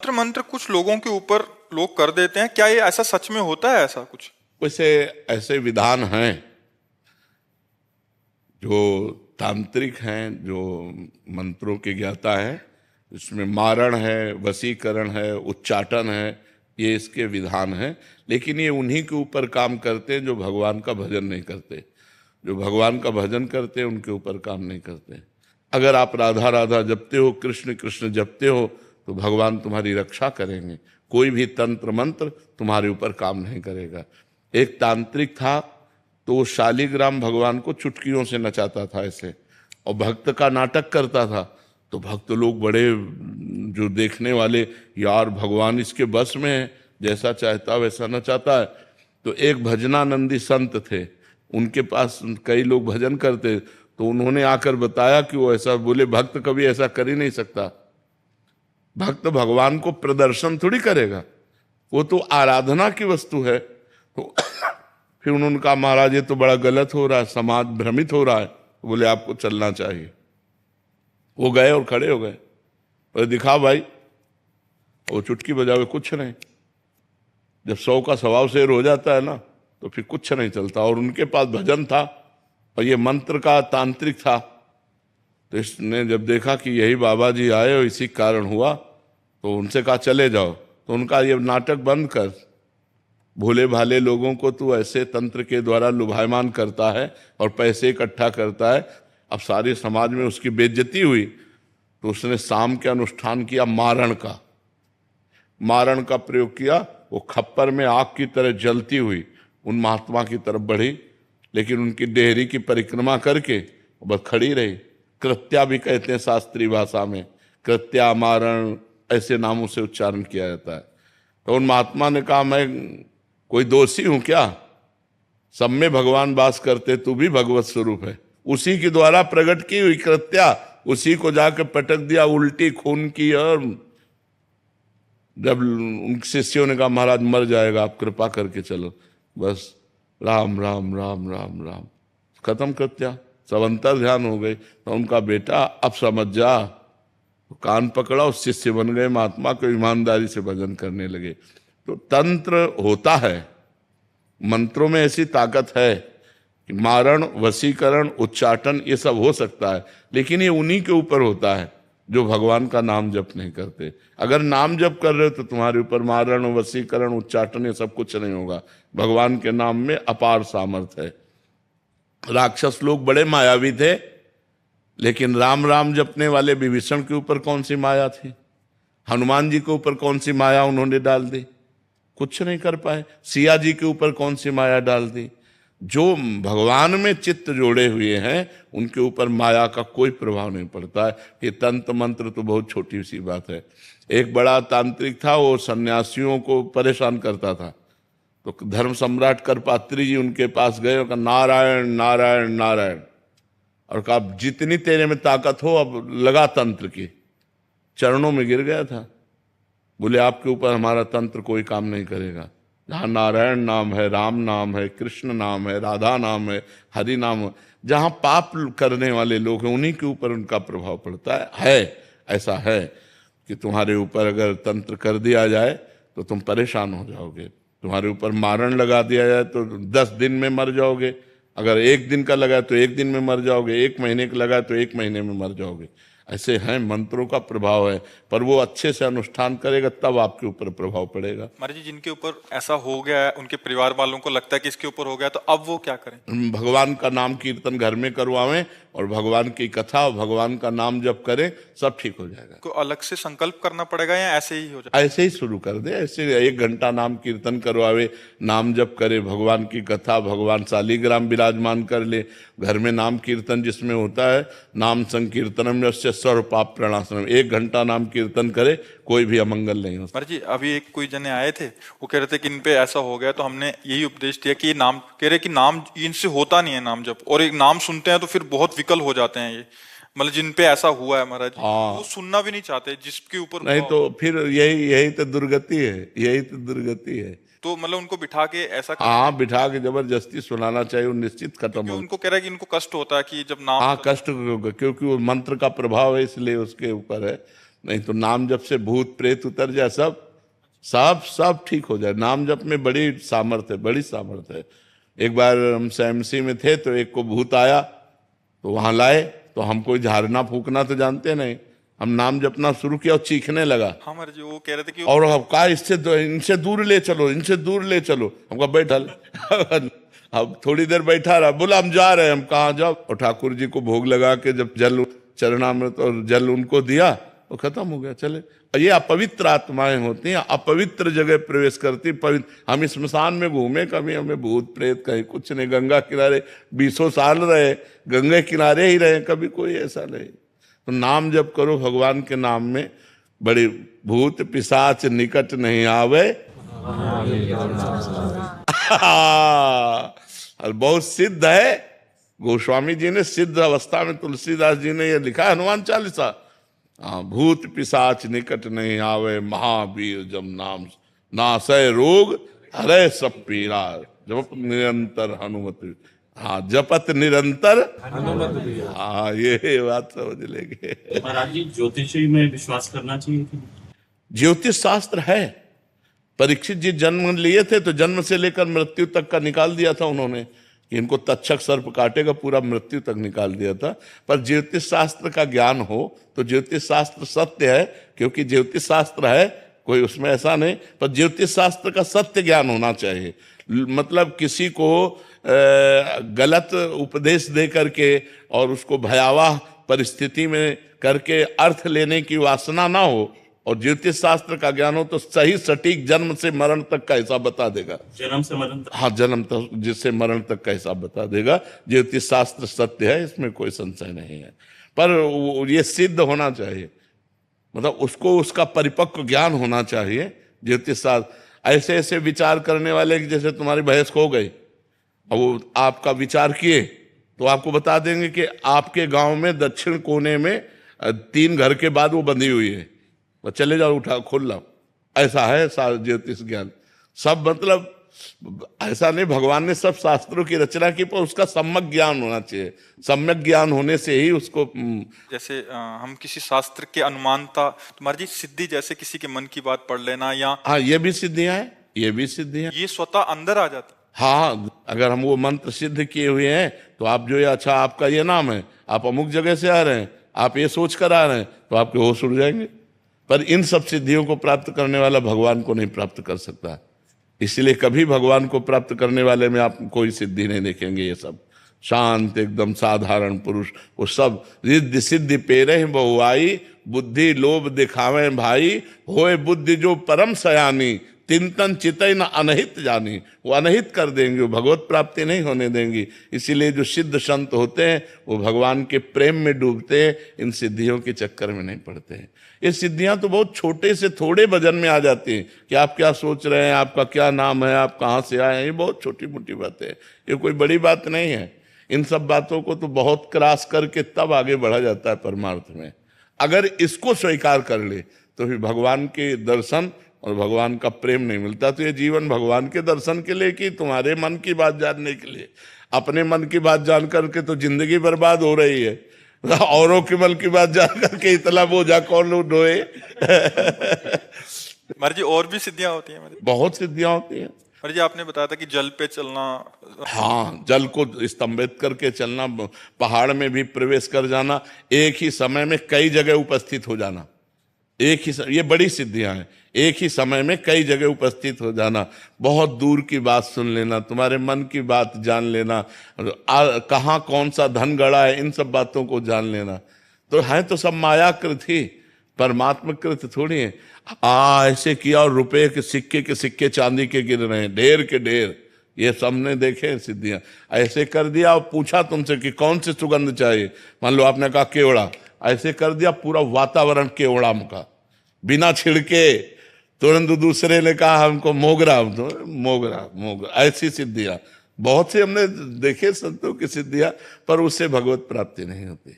तंत्र मंत्र कुछ लोगों के ऊपर लोग कर देते हैं, क्या ये ऐसा सच में होता है ऐसा कुछ? वैसे ऐसे विधान हैं जो तांत्रिक हैं, जो मंत्रों के ज्ञाता हैं, इसमें मारण है, वशीकरण है, उच्चाटन है, ये इसके विधान हैं। लेकिन ये उन्हीं के ऊपर काम करते हैं जो भगवान का भजन नहीं करते। जो भगवान का भजन करते हैं उनके ऊपर काम नहीं करते। अगर आप राधा राधा जपते हो, कृष्ण कृष्ण जपते हो, तो भगवान तुम्हारी रक्षा करेंगे। कोई भी तंत्र मंत्र तुम्हारे ऊपर काम नहीं करेगा। एक तांत्रिक था, तो वो शालिग्राम भगवान को चुटकियों से नचाता था ऐसे, और भक्त का नाटक करता था। तो भक्त लोग बड़े, जो देखने वाले, यार भगवान इसके बस में है, जैसा चाहता वैसा नचाता है। तो एक भजनानंदी संत थे, उनके पास कई लोग भजन करते, तो उन्होंने आकर बताया कि वो ऐसा बोले, भक्त कभी ऐसा कर ही नहीं सकता। भक्त भगवान को प्रदर्शन थोड़ी करेगा, वो तो आराधना की वस्तु है। तो फिर उन्होंने कहा, महाराज ये तो बड़ा गलत हो रहा है, समाज भ्रमित हो रहा है। बोले आपको चलना चाहिए। वो गए और खड़े हो गए, पर दिखा भाई, वो चुटकी बजावे कुछ नहीं। जब 100 का स्वभाव शेर हो जाता है ना, तो फिर कुछ नहीं चलता। और उनके पास भजन था और ये मंत्र का तांत्रिक था। तो इसने जब देखा कि यही बाबा जी आए और इसी कारण हुआ, तो उनसे कहा चले जाओ। तो उनका ये नाटक बंद कर, भोले भाले लोगों को तू ऐसे तंत्र के द्वारा लुभायमान करता है और पैसे इकट्ठा करता है। अब सारे समाज में उसकी बेइज्जती हुई, तो उसने शाम के अनुष्ठान किया मारण का। मारण का प्रयोग किया। वो खप्पर में आग की तरह जलती हुई उन महात्मा की तरफ बढ़ी, लेकिन उनकी डेहरी की परिक्रमा करके बस खड़ी रही। कृत्या भी कहते हैं शास्त्रीय भाषा में, कृत्या, मारण, ऐसे नामों से उच्चारण किया जाता है। तो उन महात्मा ने कहा, मैं कोई दोषी हूं क्या? सब में भगवान वास करते, तू भी भगवत स्वरूप है। उसी के द्वारा प्रकट की हुई कृत्या, उसी को जाकर पटक दिया उल्टी खून की। और जब उन शिष्यों ने कहा, महाराज मर जाएगा, आप कृपा करके चलो, बस राम राम राम राम राम, खत्म कृत्या। सब अंतर ध्यान हो गए। तो उनका बेटा, अब समझ जा, तो कान पकड़ा, उस शिष्य बन गए महात्मा को, ईमानदारी से भजन करने लगे। तो तंत्र होता है, मंत्रों में ऐसी ताकत है कि मारण, वशीकरण, उच्चाटन ये सब हो सकता है, लेकिन ये उन्हीं के ऊपर होता है जो भगवान का नाम जप नहीं करते। अगर नाम जप कर रहे हो तो तुम्हारे ऊपर मारण, वशीकरण, उच्चाटन ये सब कुछ नहीं होगा। भगवान के नाम में अपार सामर्थ्य है। राक्षस लोग बड़े मायावी थे, लेकिन राम राम जपने वाले विभीषण के ऊपर कौन सी माया थी? हनुमान जी के ऊपर कौन सी माया उन्होंने डाल दी? कुछ नहीं कर पाए। सिया जी के ऊपर कौन सी माया डाल दी? जो भगवान में चित्त जोड़े हुए हैं उनके ऊपर माया का कोई प्रभाव नहीं पड़ता है। ये तंत्र मंत्र तो बहुत छोटी सी बात है। एक बड़ा तांत्रिक था, वो सन्यासियों को परेशान करता था। तो धर्म सम्राट करपात्री जी उनके पास गए और कहा, नारायण नारायण नारायण, और कहा जितनी तेरे में ताकत हो अब लगा तंत्र की। चरणों में गिर गया था। बोले आपके ऊपर हमारा तंत्र कोई काम नहीं करेगा। जहाँ नारायण नाम है, राम नाम है, कृष्ण नाम है, राधा नाम है, हरि नाम है, जहाँ पाप करने वाले लोग हैं उन्हीं के ऊपर उनका प्रभाव पड़ता है। ऐसा है कि तुम्हारे ऊपर अगर तंत्र कर दिया जाए तो तुम परेशान हो जाओगे। तुम्हारे ऊपर मारण लगा दिया जाए तो 10 दिन में मर जाओगे। अगर 1 दिन का लगा तो 1 दिन में मर जाओगे, 1 महीने का लगा तो 1 महीने में मर जाओगे। ऐसे हैं, मंत्रों का प्रभाव है, पर वो अच्छे से अनुष्ठान करेगा तब आपके ऊपर प्रभाव पड़ेगा। महाराज जी, जिनके ऊपर ऐसा हो गया है, उनके परिवार वालों को लगता है कि इसके ऊपर हो गया, तो अब वो क्या करें? भगवान का नाम कीर्तन घर में करवावें और भगवान की कथा, भगवान का नाम जप करें, सब ठीक हो जाएगा। को अलग से संकल्प करना पड़ेगा या ऐसे ही हो जाए? ऐसे ही शुरू कर दे। ऐसे 1 घंटा नाम कीर्तन करवावे, नाम जप करे, भगवान की कथा, भगवान शालिग्राम विराजमान कर ले। घर में नाम कीर्तन जिसमें होता है, नाम संकीर्तनम यस्य सर्व पाप प्रणाशनम, 1 घंटा नाम कीर्तन करे, कोई भी अमंगल नहीं हो। महाराज जी, अभी एक कोई जने आए थे, वो कह रहे थे कि इन पे ऐसा हो गया, तो हमने यही उपदेश दिया कि ये नाम, कह रहे कि नाम इनसे होता नहीं है नाम जप, और एक नाम सुनते हैं तो फिर बहुत विकल हो जाते हैं ये। मतलब जिन पे ऐसा हुआ है महाराज जी, वो सुनना भी नहीं चाहते जिसके ऊपर नहीं, तो फिर यही तो दुर्गति है, यही तो दुर्गति है। तो मतलब उनको बिठा के ऐसा हाँ, बिठा के जबरदस्ती सुनाना चाहिए, वो निश्चित खत्म हो। उनको कह रहा है कि इनको कष्ट होता है कि जब नाम, हाँ, कष्ट होगा, क्योंकि वो मंत्र का प्रभाव है, इसलिए उसके ऊपर है। नहीं तो नाम जप से भूत प्रेत उतर जाए, सब सब सब ठीक हो जाए। नाम जप में बड़ी सामर्थ्य है, बड़ी सामर्थ्य है। एक बार हम एमसी में थे तो एक को भूत आया, तो वहां लाए, तो हम कोई झाड़ना फूकना तो जानते नहीं, हम नाम जपना शुरू किया और चीखने लगा। हाँ महाराज जी, वो कह रहे थे कि और अब कहा इनसे दूर ले चलो, इनसे दूर ले चलो। हमका बैठल अब थोड़ी देर बैठा रहा, बोला हम जा रहे हैं। हम कहाँ जाओ? और ठाकुर जी को भोग लगा के जब जल चरणामृत और जल उनको दिया तो खत्म हो गया, चले। ये अपवित्र आत्माएं होती हैं, अपवित्र जगह प्रवेश करती। पवित्र हम स्मशान में घूमे, कभी हमें भूत प्रेत कहीं कुछ नहीं। गंगा किनारे 20 साल रहे, गंगा किनारे ही रहे, कभी कोई ऐसा नहीं। तो नाम जप करो भगवान के नाम में, बड़ी भूत पिशाच निकट नहीं आवे। और बहुत सिद्ध है, गोस्वामी जी ने सिद्ध अवस्था में, तुलसीदास जी ने ये लिखा, हनुमान चालीसा। भूत पिशाच निकट नहीं आवे, महावीर जब नाम नासय रोग हरे सब पीरा, जप निरंतर हनुमत। हाँ, जपत निरंतर हनुमत। हाँ, ये बात समझ लेंगे। महाराज जी, ज्योतिषी में विश्वास करना चाहिए कि? ज्योतिष शास्त्र है। परीक्षित जी जन्म लिए थे तो जन्म से लेकर मृत्यु तक का निकाल दिया था उन्होंने, कि इनको तक्षक सर्प काटेगा, पूरा मृत्यु तक निकाल दिया था। पर ज्योतिष शास्त्र का ज्ञान हो तो ज्योतिष शास्त्र सत्य है, क्योंकि ज्योतिष शास्त्र है, कोई उसमें ऐसा नहीं। पर ज्योतिष शास्त्र का सत्य ज्ञान होना चाहिए। मतलब किसी को गलत उपदेश दे करके और उसको भयावह परिस्थिति में करके अर्थ लेने की वासना ना हो। और ज्योतिष शास्त्र का ज्ञान हो तो सही सटीक जन्म से मरण तक का हिसाब बता देगा। जन्म से मरण तक? हाँ, जन्म तक जिससे मरण तक का हिसाब बता देगा। ज्योतिष शास्त्र सत्य है, इसमें कोई संशय नहीं है। पर ये सिद्ध होना चाहिए, मतलब उसको उसका परिपक्व ज्ञान होना चाहिए। ज्योतिष शास्त्र ऐसे ऐसे विचार करने वाले, जैसे तुम्हारी भैंस खो गई, अब वो आपका विचार किए तो आपको बता देंगे कि आपके गांव में दक्षिण कोने में 3 घर के बाद वो बंधी हुई है, तो चले जाओ, उठा खोल लो। ऐसा है ज्योतिष ज्ञान। सब मतलब ऐसा नहीं, भगवान ने सब शास्त्रों की रचना की, पर उसका सम्यक ज्ञान होना चाहिए। सम्यक ज्ञान होने से ही उसको जैसे हम किसी शास्त्र के अनुमानता, तुम्हारी जी सिद्धि, जैसे किसी के मन की बात पढ़ लेना, या हाँ, ये भी सिद्धियां हैं, ये भी सिद्धियां। ये स्वतः अंदर आ जाता। हाँ, अगर हम वो मंत्र सिद्ध किए हुए हैं तो आप जो ये, अच्छा आपका ये नाम है, आप अमुक जगह से आ रहे हैं, आप ये सोच कर आ रहे हैं, तो आपके होश उड़ जाएंगे। पर इन सब सिद्धियों को प्राप्त करने वाला भगवान को नहीं प्राप्त कर सकता। इसलिए कभी भगवान को प्राप्त करने वाले में आप कोई सिद्धि नहीं देखेंगे। ये सब शांत एकदम साधारण पुरुष, वो सब रिद्धि सिद्धि पेरे बहुआई, बुद्धि लोभ दिखावे भाई, होए बुद्धि जो परम सयानी, तिंतन चितई न अनहित जानी। वो अनहित कर देंगे, वो भगवत प्राप्ति नहीं होने देंगी। इसीलिए जो सिद्ध संत होते हैं वो भगवान के प्रेम में डूबते हैं, इन सिद्धियों के चक्कर में नहीं पड़ते हैं। ये सिद्धियां तो बहुत छोटे से थोड़े वजन में आ जाती हैं कि आप क्या सोच रहे हैं, आपका क्या नाम है, आप कहाँ से आए हैं, ये बहुत छोटी मोटी बातें हैं, ये कोई बड़ी बात नहीं है। इन सब बातों को तो बहुत क्रॉस करके तब आगे बढ़ा जाता है परमार्थ में। अगर इसको स्वीकार कर ले तो फिर भगवान के दर्शन और भगवान का प्रेम नहीं मिलता। तो ये जीवन भगवान के दर्शन के लिए कि तुम्हारे मन की बात जानने के लिए? अपने मन की बात जान करके तो जिंदगी बर्बाद हो रही है, औरों के मन की बात जान करके इतना बोझा कौन लोग ढोए। महाराज जी, और भी सिद्धियां होती हैं? बहुत सिद्धियां होती हैं महाराज जी। आपने बताया था कि जल पे चलना। हाँ, जल को स्तंभित करके चलना, पहाड़ में भी प्रवेश कर जाना, एक ही समय में कई जगह उपस्थित हो जाना, एक ही ये बड़ी सिद्धियां हैं। एक ही समय में कई जगह उपस्थित हो जाना, बहुत दूर की बात सुन लेना, तुम्हारे मन की बात जान लेना, कहाँ कौन सा धन गड़ा है, इन सब बातों को जान लेना। तो है तो सब मायाकृत ही, परमात्मा कृत थोड़ी है। ऐसे किया और रुपए के सिक्के चांदी के गिर रहे हैं, ढेर के ढेर, ये सबने देखे सिद्धियां। ऐसे कर दिया और पूछा तुमसे कि कौन सी सुगंध चाहिए, मान लो आपने कहा केवड़ा, ऐसे कर दिया पूरा वातावरण केवड़ा का, बिना छिड़के। तुरंत दूसरे ने कहा हमको मोगरा, तो मोगरा। ऐसी सिद्धियां बहुत से हमने देखे संतों की सिद्धियां, पर उससे भगवत प्राप्ति नहीं होती।